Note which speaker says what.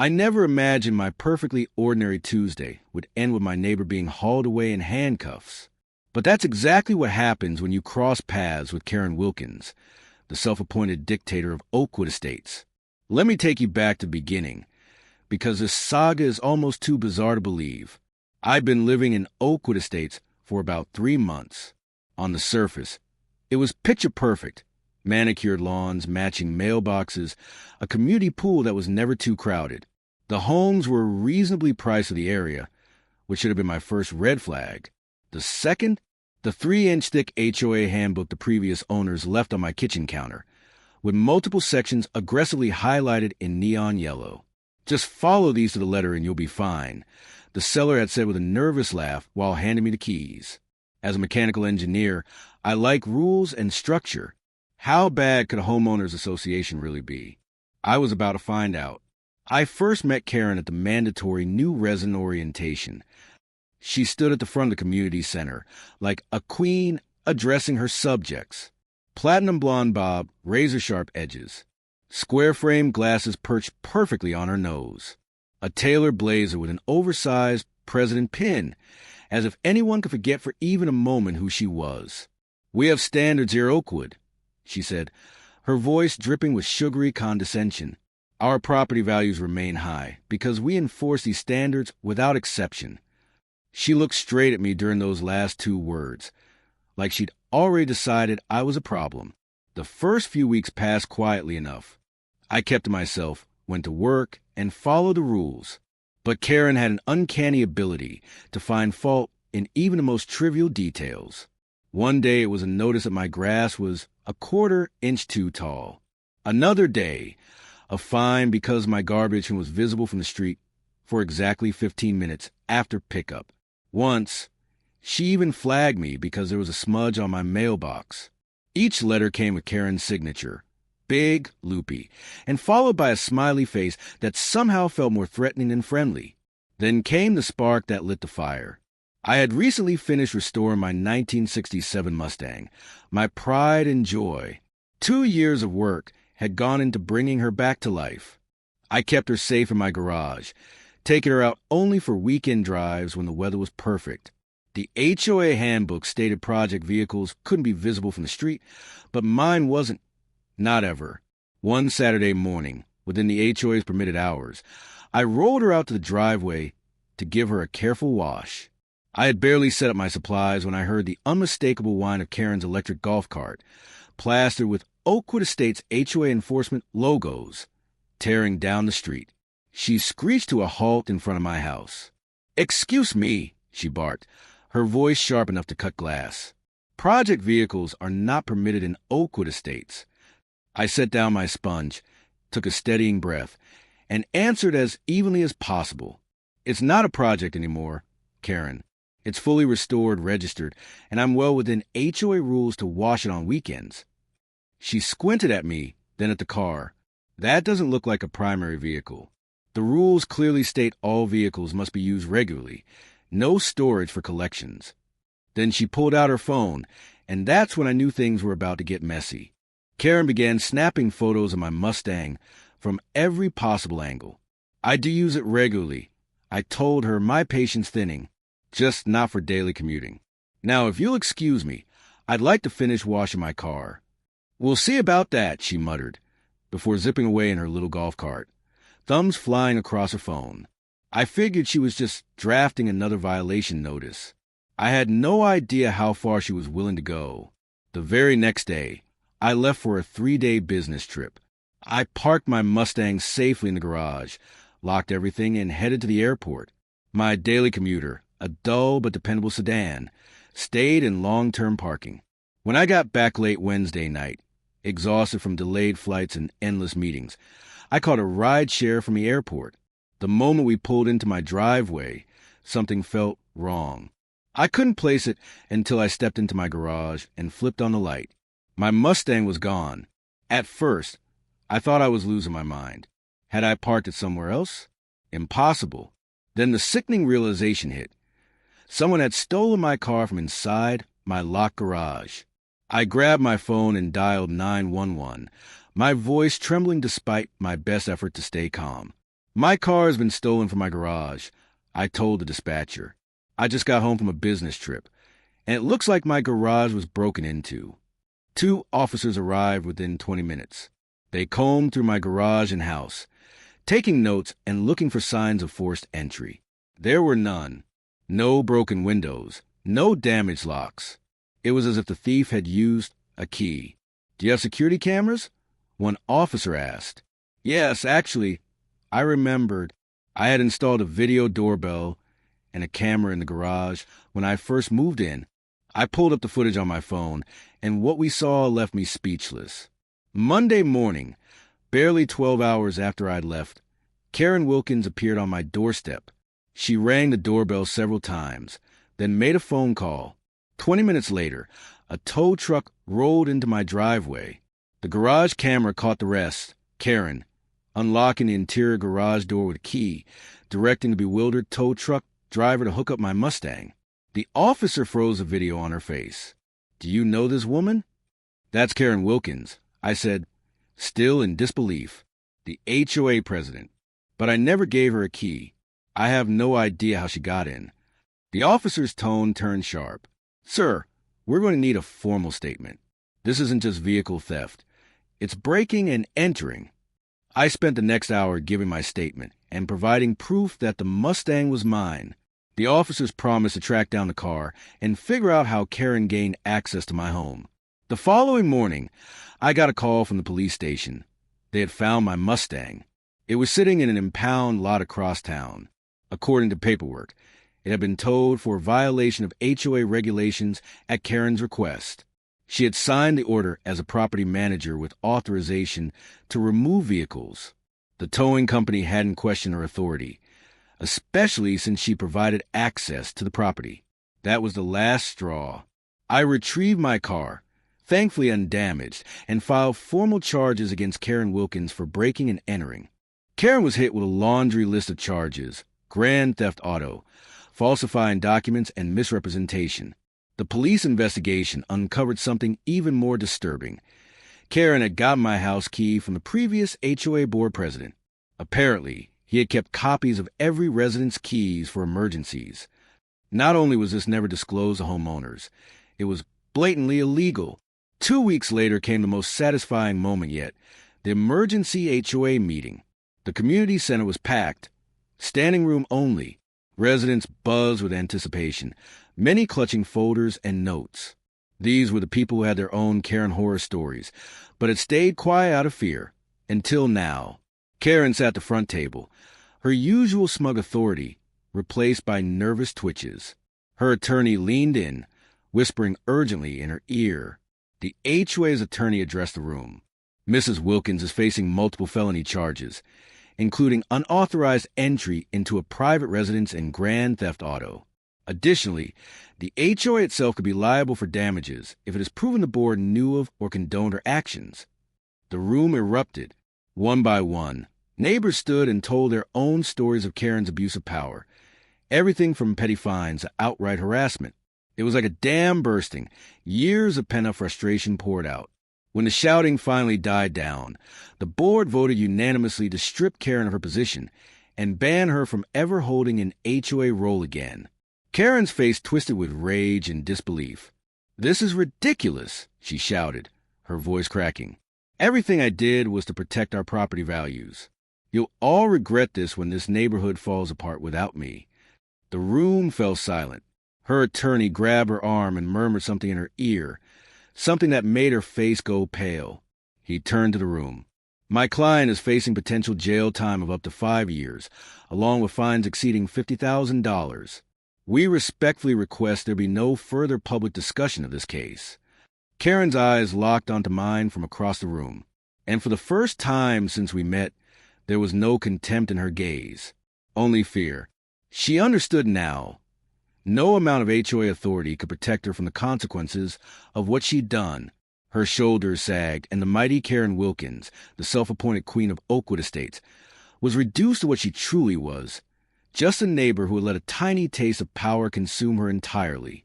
Speaker 1: I never imagined my perfectly ordinary Tuesday would end with my neighbor being hauled away in handcuffs. But that's exactly what happens when you cross paths with Karen Wilkins, the self-appointed dictator of Oakwood Estates. Let me take you back to the beginning, because this saga is almost too bizarre to believe. I'd been living in Oakwood Estates for about 3 months. On the surface, it was picture perfect. Manicured lawns, matching mailboxes, a community pool that was never too crowded. The homes were reasonably priced for the area, which should have been my first red flag. The second, the 3-inch thick HOA handbook the previous owners left on my kitchen counter, with multiple sections aggressively highlighted in neon yellow. Just follow these to the letter and you'll be fine, the seller had said with a nervous laugh while handing me the keys. As a mechanical engineer, I like rules and structure. How bad could a homeowners association really be? I was about to find out. I first met Karen at the mandatory new resident orientation. She stood at the front of the community center, like a queen addressing her subjects. Platinum blonde bob, razor-sharp edges. Square-frame glasses perched perfectly on her nose. A tailored blazer with an oversized president pin, as if anyone could forget for even a moment who she was. "We have standards here, Oakwood," she said, her voice dripping with sugary condescension. "Our property values remain high because we enforce these standards without exception." She looked straight at me during those last 2 words, like she'd already decided I was a problem. The first few weeks passed quietly enough. I kept to myself, went to work, and followed the rules. But Karen had an uncanny ability to find fault in even the most trivial details. One day it was a notice that my grass was a 1/4 inch too tall. Another day, a fine because my garbage was visible from the street for exactly 15 minutes after pickup. Once, she even flagged me because there was a smudge on my mailbox. Each letter came with Karen's signature, big, loopy, and followed by a smiley face that somehow felt more threatening than friendly. Then came the spark that lit the fire. I had recently finished restoring my 1967 Mustang, my pride and joy. 2 years of work had gone into bringing her back to life. I kept her safe in my garage, taking her out only for weekend drives when the weather was perfect. The HOA handbook stated project vehicles couldn't be visible from the street, but mine wasn't. Not ever. One Saturday morning, within the HOA's permitted hours, I rolled her out to the driveway to give her a careful wash. I had barely set up my supplies when I heard the unmistakable whine of Karen's electric golf cart, plastered with Oakwood Estates HOA enforcement logos, tearing down the street. She screeched to a halt in front of my house. "Excuse me," she barked, her voice sharp enough to cut glass. "Project vehicles are not permitted in Oakwood Estates." I set down my sponge, took a steadying breath, and answered as evenly as possible. "It's not a project anymore, Karen. It's fully restored, registered, and I'm well within HOA rules to wash it on weekends." She squinted at me, then at the car. "That doesn't look like a primary vehicle. The rules clearly state all vehicles must be used regularly, no storage for collections." Then she pulled out her phone, and that's when I knew things were about to get messy. Karen began snapping photos of my Mustang from every possible angle. "I do use it regularly," I told her, my patience thinning, "just not for daily commuting. Now, if you'll excuse me, I'd like to finish washing my car." "We'll see about that," she muttered, before zipping away in her little golf cart, thumbs flying across her phone. I figured she was just drafting another violation notice. I had no idea how far she was willing to go. The very next day, I left for a 3-day business trip. I parked my Mustang safely in the garage, locked everything, and headed to the airport. My daily commuter, a dull but dependable sedan, stayed in long-term parking. When I got back late Wednesday night, exhausted from delayed flights and endless meetings, I caught a ride share from the airport. The moment we pulled into my driveway, something felt wrong. I couldn't place it until I stepped into my garage and flipped on the light. My Mustang was gone. At first, I thought I was losing my mind. Had I parked it somewhere else? Impossible. Then the sickening realization hit. Someone had stolen my car from inside my locked garage. I grabbed my phone and dialed 911, my voice trembling despite my best effort to stay calm. My car has been stolen from my garage, I told the dispatcher. I just got home from a business trip, and it looks like my garage was broken into. 2 officers arrived within 20 minutes. They combed through my garage and house, taking notes and looking for signs of forced entry. There were none. No broken windows, no damaged locks. It was as if the thief had used a key. "Do you have security cameras?" one officer asked. "Yes, actually, I remembered. I had installed a video doorbell and a camera in the garage when I first moved in. I pulled up the footage on my phone, and what we saw left me speechless." Monday morning, barely 12 hours after I'd left, Karen Wilkins appeared on my doorstep. She rang the doorbell several times, then made a phone call. 20 minutes later, a tow truck rolled into my driveway. The garage camera caught the rest. Karen, unlocking the interior garage door with a key, directing the bewildered tow truck driver to hook up my Mustang. The officer froze the video on her face. "Do you know this woman?" "That's Karen Wilkins," I said, still in disbelief. "The HOA president. But I never gave her a key. I have no idea how she got in." The officer's tone turned sharp. "Sir, we're going to need a formal statement. This isn't just vehicle theft. It's breaking and entering." I spent the next hour giving my statement and providing proof that the Mustang was mine. The officers promised to track down the car and figure out how Karen gained access to my home. The following morning, I got a call from the police station. They had found my Mustang. It was sitting in an impound lot across town. According to paperwork, it had been towed for violation of HOA regulations at Karen's request. She had signed the order as a property manager with authorization to remove vehicles. The towing company hadn't questioned her authority, especially since she provided access to the property. That was the last straw. I retrieved my car, thankfully undamaged, and filed formal charges against Karen Wilkins for breaking and entering. Karen was hit with a laundry list of charges: grand theft auto, falsifying documents, and misrepresentation. The police investigation uncovered something even more disturbing. Karen had gotten my house key from the previous HOA board president. Apparently, he had kept copies of every resident's keys for emergencies. Not only was this never disclosed to homeowners, it was blatantly illegal. 2 weeks later came the most satisfying moment yet: the emergency HOA meeting. The community center was packed, standing room only. Residents buzzed with anticipation, many clutching folders and notes. These were the people who had their own Karen horror stories, but had stayed quiet out of fear. Until now. Karen sat at the front table, her usual smug authority replaced by nervous twitches. Her attorney leaned in, whispering urgently in her ear. The HOA's attorney addressed the room. "Mrs. Wilkins is facing multiple felony charges, including unauthorized entry into a private residence and grand theft auto. Additionally, the HOA itself could be liable for damages if it is proven the board knew of or condoned her actions." The room erupted. One by one, neighbors stood and told their own stories of Karen's abuse of power, everything from petty fines to outright harassment. It was like a dam bursting. Years of pent-up frustration poured out. When the shouting finally died down, the board voted unanimously to strip Karen of her position and ban her from ever holding an HOA role again. Karen's face twisted with rage and disbelief. "This is ridiculous," she shouted, her voice cracking. "Everything I did was to protect our property values. You'll all regret this when this neighborhood falls apart without me." The room fell silent. Her attorney grabbed her arm and murmured something in her ear, something that made her face go pale. He turned to the room. "My client is facing potential jail time of up to 5 years, along with fines exceeding $50,000. We respectfully request there be no further public discussion of this case." Karen's eyes locked onto mine from across the room, and for the first time since we met, there was no contempt in her gaze, only fear. She understood now. No amount of HOA authority could protect her from the consequences of what she'd done. Her shoulders sagged, and the mighty Karen Wilkins, the self-appointed queen of Oakwood Estates, was reduced to what she truly was: just a neighbor who had let a tiny taste of power consume her entirely.